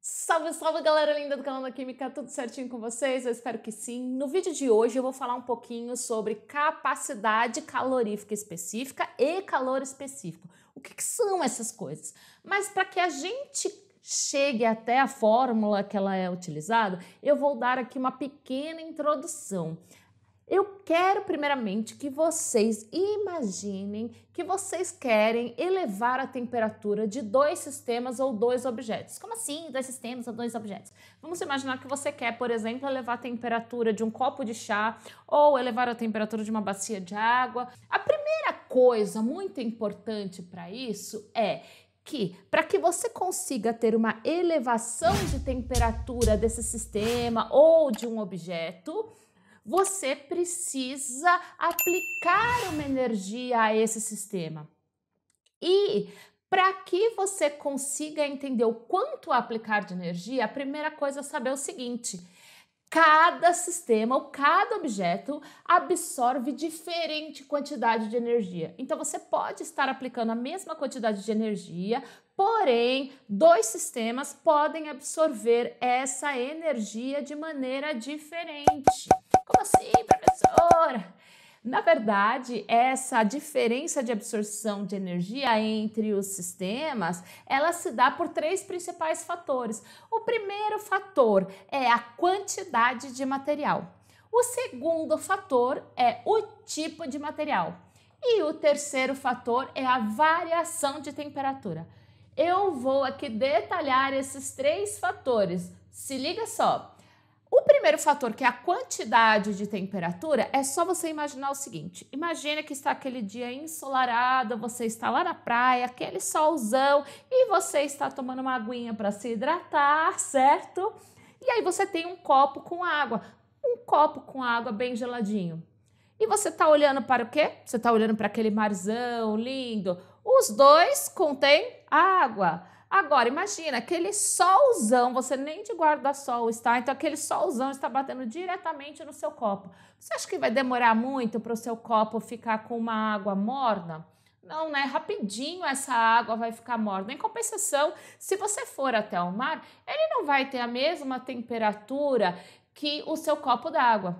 Salve, salve galera linda do canal da Química, tudo certinho com vocês? Eu espero que sim. No vídeo de hoje eu vou falar um pouquinho sobre capacidade calorífica específica e calor específico. O que são essas coisas? Mas para que a gente chegue até a fórmula que ela é utilizada, eu vou dar aqui uma pequena introdução. Eu quero primeiramente que vocês imaginem que vocês querem elevar a temperatura de dois sistemas ou dois objetos. Como assim, dois sistemas ou dois objetos? Vamos imaginar que você quer, por exemplo, elevar a temperatura de um copo de chá ou elevar a temperatura de uma bacia de água. A primeira coisa muito importante para isso é que, para que você consiga ter uma elevação de temperatura desse sistema ou de um objeto, você precisa aplicar uma energia a esse sistema. E para que você consiga entender o quanto aplicar de energia, a primeira coisa é saber o seguinte: cada sistema ou cada objeto absorve diferente quantidade de energia. Então você pode estar aplicando a mesma quantidade de energia, porém, dois sistemas podem absorver essa energia de maneira diferente. Como assim, professora? Na verdade, essa diferença de absorção de energia entre os sistemas, ela se dá por três principais fatores. O primeiro fator é a quantidade de material. O segundo fator é o tipo de material. E o terceiro fator é a variação de temperatura. Eu vou aqui detalhar esses três fatores. Se liga só. O primeiro fator, que é a quantidade de temperatura, é só você imaginar o seguinte: imagina que está aquele dia ensolarado, você está lá na praia, aquele solzão, e você está tomando uma aguinha para se hidratar, certo? E aí você tem um copo com água bem geladinho. E você está olhando para o quê? Você está olhando para aquele marzão lindo. Os dois contêm água. Agora, imagina, aquele solzão, você nem de guarda-sol está, então aquele solzão está batendo diretamente no seu copo. Você acha que vai demorar muito para o seu copo ficar com uma água morna? Não, né? Rapidinho essa água vai ficar morna. Em compensação, se você for até o mar, ele não vai ter a mesma temperatura que o seu copo d'água.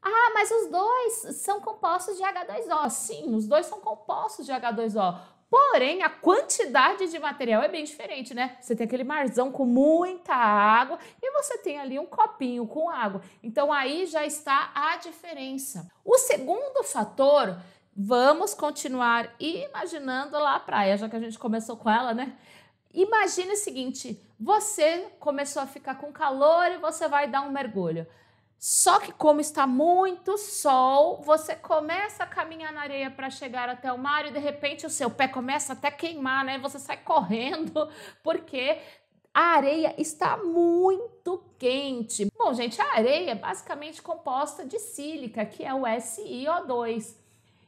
Ah, mas os dois são compostos de H2O. Sim, os dois são compostos de H2O. Porém, a quantidade de material é bem diferente, né? Você tem aquele marzão com muita água e você tem ali um copinho com água. Então, aí já está a diferença. O segundo fator, vamos continuar imaginando lá a praia, já que a gente começou com ela, né? Imagine o seguinte: você começou a ficar com calor e você vai dar um mergulho. Só que como está muito sol, você começa a caminhar na areia para chegar até o mar e de repente o seu pé começa até a queimar, né? Você sai correndo porque a areia está muito quente. Bom, gente, a areia é basicamente composta de sílica, que é o SiO2.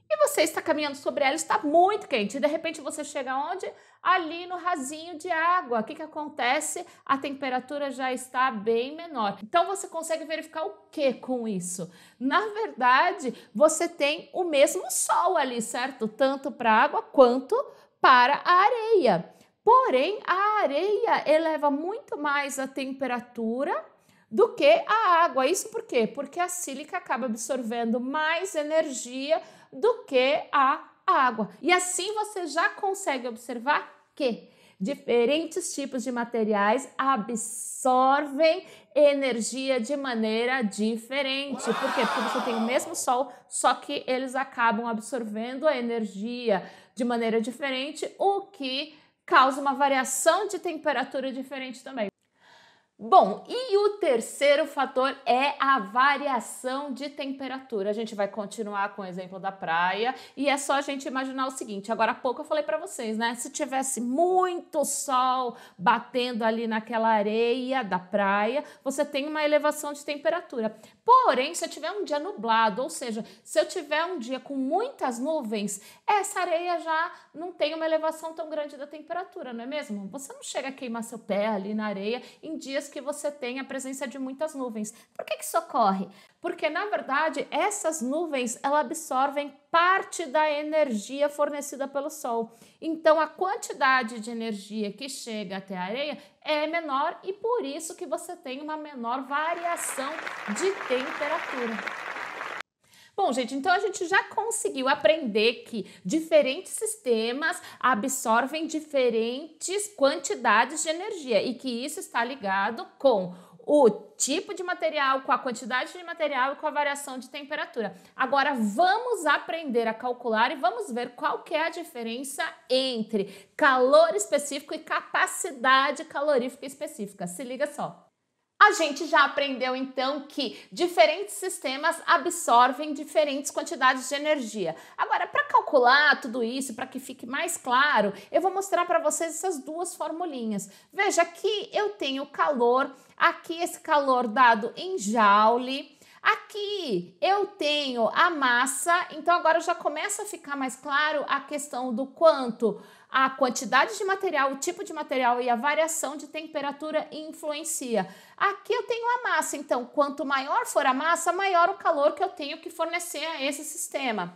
E você está caminhando sobre ela, está muito quente. E de repente você chega onde? Ali no rasinho de água. O que acontece? A temperatura já está bem menor. Então você consegue verificar o que com isso? Na verdade, você tem o mesmo sol ali, certo? Tanto para a água quanto para a areia. Porém, a areia eleva muito mais a temperatura do que a água. Isso por quê? Porque a sílica acaba absorvendo mais energia do que a água. E assim você já consegue observar que diferentes tipos de materiais absorvem energia de maneira diferente. Por quê? Porque você tem o mesmo sol, só que eles acabam absorvendo a energia de maneira diferente, o que causa uma variação de temperatura diferente também. Bom, e o terceiro fator é a variação de temperatura. A gente vai continuar com o exemplo da praia e é só a gente imaginar o seguinte: agora há pouco eu falei para vocês, né? Se tivesse muito sol batendo ali naquela areia da praia, você tem uma elevação de temperatura. Porém, se eu tiver um dia nublado, ou seja, se eu tiver um dia com muitas nuvens, essa areia já não tem uma elevação tão grande da temperatura, não é mesmo? Você não chega a queimar seu pé ali na areia em dias que você tem a presença de muitas nuvens. Por que isso ocorre? Porque, na verdade, essas nuvens, elas absorvem parte da energia fornecida pelo Sol. Então, a quantidade de energia que chega até a areia é menor e por isso que você tem uma menor variação de temperatura. Bom, gente, então a gente já conseguiu aprender que diferentes sistemas absorvem diferentes quantidades de energia e que isso está ligado com o tipo de material, com a quantidade de material e com a variação de temperatura. Agora vamos aprender a calcular e vamos ver qual que é a diferença entre calor específico e capacidade calorífica específica. Se liga só. A gente já aprendeu então que diferentes sistemas absorvem diferentes quantidades de energia. Agora, para calcular tudo isso, para que fique mais claro, eu vou mostrar para vocês essas duas formulinhas. Veja, aqui eu tenho calor, aqui esse calor dado em joule. Aqui eu tenho a massa, então agora já começa a ficar mais claro a questão do quanto a quantidade de material, o tipo de material e a variação de temperatura influencia. Aqui eu tenho a massa, então quanto maior for a massa, maior o calor que eu tenho que fornecer a esse sistema.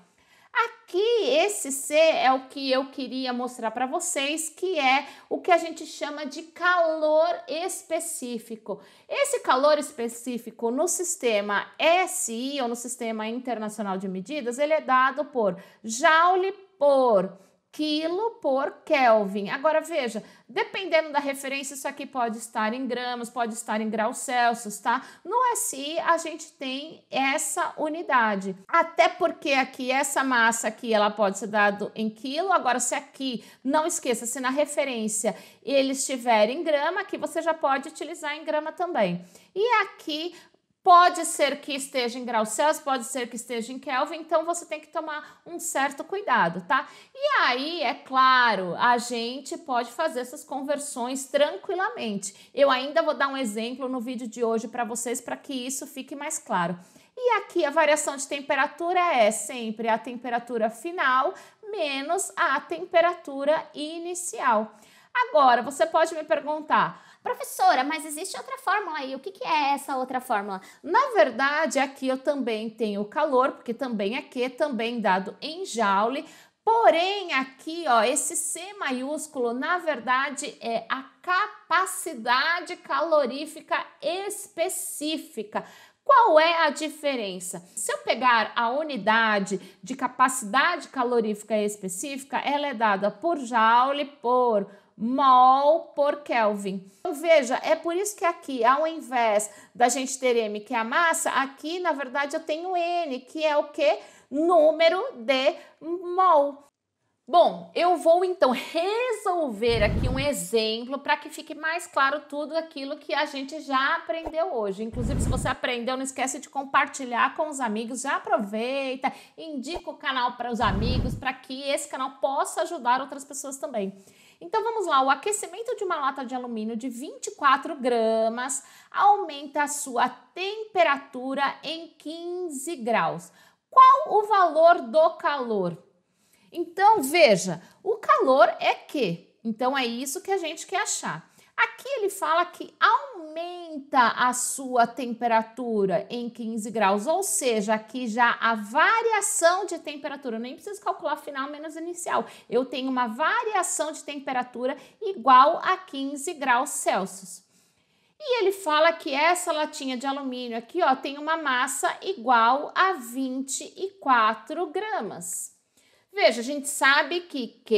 Aqui, esse C é o que eu queria mostrar para vocês, que é o que a gente chama de calor específico. Esse calor específico no sistema SI, ou no Sistema Internacional de Medidas, ele é dado por joule por quilo por Kelvin. Agora veja, dependendo da referência, isso aqui pode estar em gramas, pode estar em graus Celsius, tá? No SI a gente tem essa unidade, até porque aqui essa massa aqui ela pode ser dado em quilo. Agora se aqui, não esqueça, se na referência ele estiver em grama, aqui você já pode utilizar em grama também. E aqui pode ser que esteja em graus Celsius, pode ser que esteja em Kelvin, então você tem que tomar um certo cuidado, tá? E aí, é claro, a gente pode fazer essas conversões tranquilamente. Eu ainda vou dar um exemplo no vídeo de hoje para vocês, para que isso fique mais claro. E aqui a variação de temperatura é sempre a temperatura final menos a temperatura inicial. Agora, você pode me perguntar: professora, mas existe outra fórmula aí, o que é essa outra fórmula? Na verdade, aqui eu também tenho o calor, porque também é Q, também dado em joule, porém aqui, ó, esse C maiúsculo, na verdade, é a capacidade calorífica específica. Qual é a diferença? Se eu pegar a unidade de capacidade calorífica específica, ela é dada por joule, por mol por Kelvin. Então, veja, é por isso que aqui, ao invés da gente ter M, que é a massa, aqui, na verdade, eu tenho N, que é o quê? Número de mol. Bom, eu vou então resolver aqui um exemplo para que fique mais claro tudo aquilo que a gente já aprendeu hoje. Inclusive, se você aprendeu, não esquece de compartilhar com os amigos, já aproveita, indica o canal para os amigos, para que esse canal possa ajudar outras pessoas também. Então vamos lá, o aquecimento de uma lata de alumínio de 24 gramas aumenta a sua temperatura em 15 graus. Qual o valor do calor? Então veja, o calor é Q, então é isso que a gente quer achar. Aqui ele fala que aumenta a sua temperatura em 15 graus, ou seja, aqui já a variação de temperatura, eu nem preciso calcular final menos inicial, eu tenho uma variação de temperatura igual a 15 graus Celsius. E ele fala que essa latinha de alumínio aqui, ó, tem uma massa igual a 24 gramas. Veja, a gente sabe que Q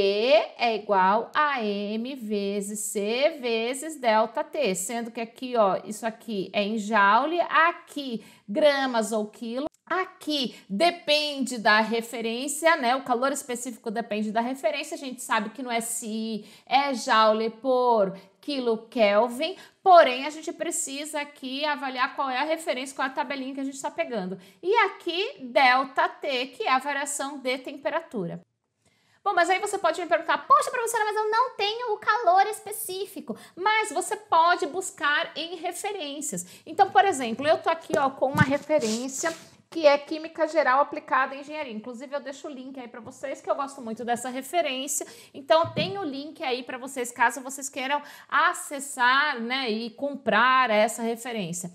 é igual a M vezes C vezes delta T, sendo que aqui, ó, isso aqui é em joule, aqui gramas ou quilo. Aqui depende da referência, né? O calor específico depende da referência. A gente sabe que no SI é joule por quilo Kelvin, porém a gente precisa aqui avaliar qual é a referência, qual é a tabelinha que a gente está pegando. E aqui delta T, que é a variação de temperatura. Bom, mas aí você pode me perguntar: poxa, professora, mas eu não tenho o calor específico. Mas você pode buscar em referências. Então, por exemplo, eu tô aqui, ó, com uma referência que é Química Geral Aplicada em Engenharia. Inclusive, eu deixo o link aí para vocês, que eu gosto muito dessa referência. Então, tem o link aí para vocês, caso vocês queiram acessar, né, e comprar essa referência.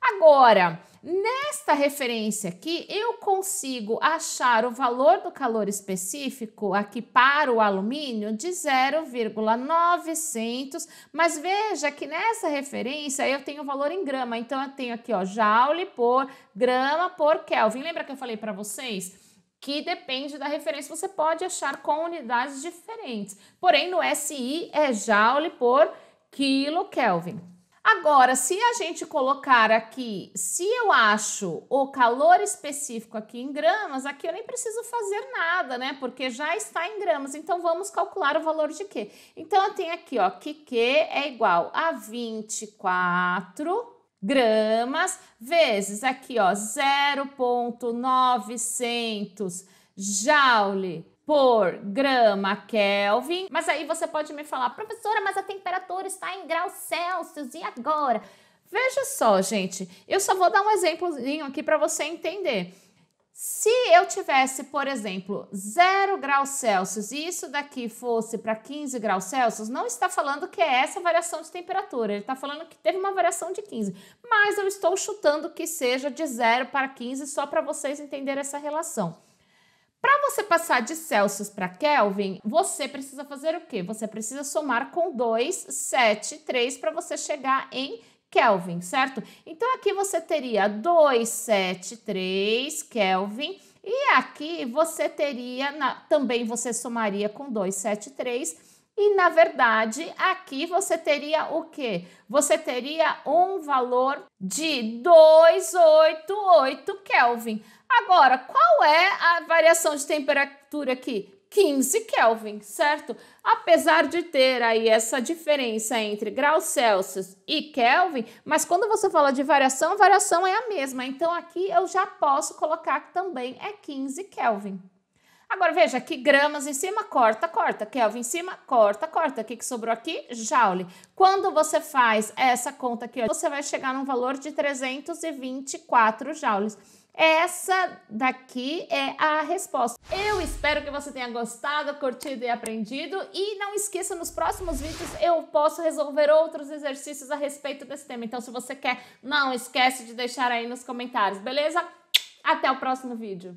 Agora, nesta referência aqui, eu consigo achar o valor do calor específico aqui para o alumínio de 0,900, mas veja que nessa referência eu tenho o valor em grama, então eu tenho aqui, ó, joule por grama por Kelvin. Lembra que eu falei para vocês que depende da referência, você pode achar com unidades diferentes, porém no SI é joule por quilo Kelvin. Agora, se a gente colocar aqui, se eu acho o calor específico aqui em gramas, aqui eu nem preciso fazer nada, né? Porque já está em gramas. Então, vamos calcular o valor de Q. Então, eu tenho aqui, ó, que Q é igual a 24 gramas vezes aqui, ó, 0,900 joule por grama Kelvin. Mas aí você pode me falar, professora, mas a temperatura está em graus Celsius, e agora? Veja só, gente, eu só vou dar um exemplozinho aqui para você entender. Se eu tivesse, por exemplo, 0 graus Celsius e isso daqui fosse para 15 graus Celsius, não está falando que é essa variação de temperatura, ele está falando que teve uma variação de 15, mas eu estou chutando que seja de 0 para 15 só para vocês entenderem essa relação. Para você passar de Celsius para Kelvin, você precisa fazer o quê? Você precisa somar com 273 para você chegar em Kelvin, certo? Então, aqui você teria 273 Kelvin e aqui você teria, também você somaria com 273 e, na verdade, aqui você teria o quê? Você teria um valor de 288 Kelvin. Agora, qual é a variação de temperatura aqui? 15 Kelvin, certo? Apesar de ter aí essa diferença entre graus Celsius e Kelvin, mas quando você fala de variação, a variação é a mesma. Então, aqui eu já posso colocar que também é 15 Kelvin. Agora, veja, aqui gramas em cima, corta, corta. Kelvin em cima, corta, corta. O que sobrou aqui? Joule. Quando você faz essa conta aqui, você vai chegar num valor de 324 joules. Essa daqui é a resposta. Eu espero que você tenha gostado, curtido e aprendido. E não esqueça, nos próximos vídeos eu posso resolver outros exercícios a respeito desse tema. Então, se você quer, não esquece de deixar aí nos comentários, beleza? Até o próximo vídeo.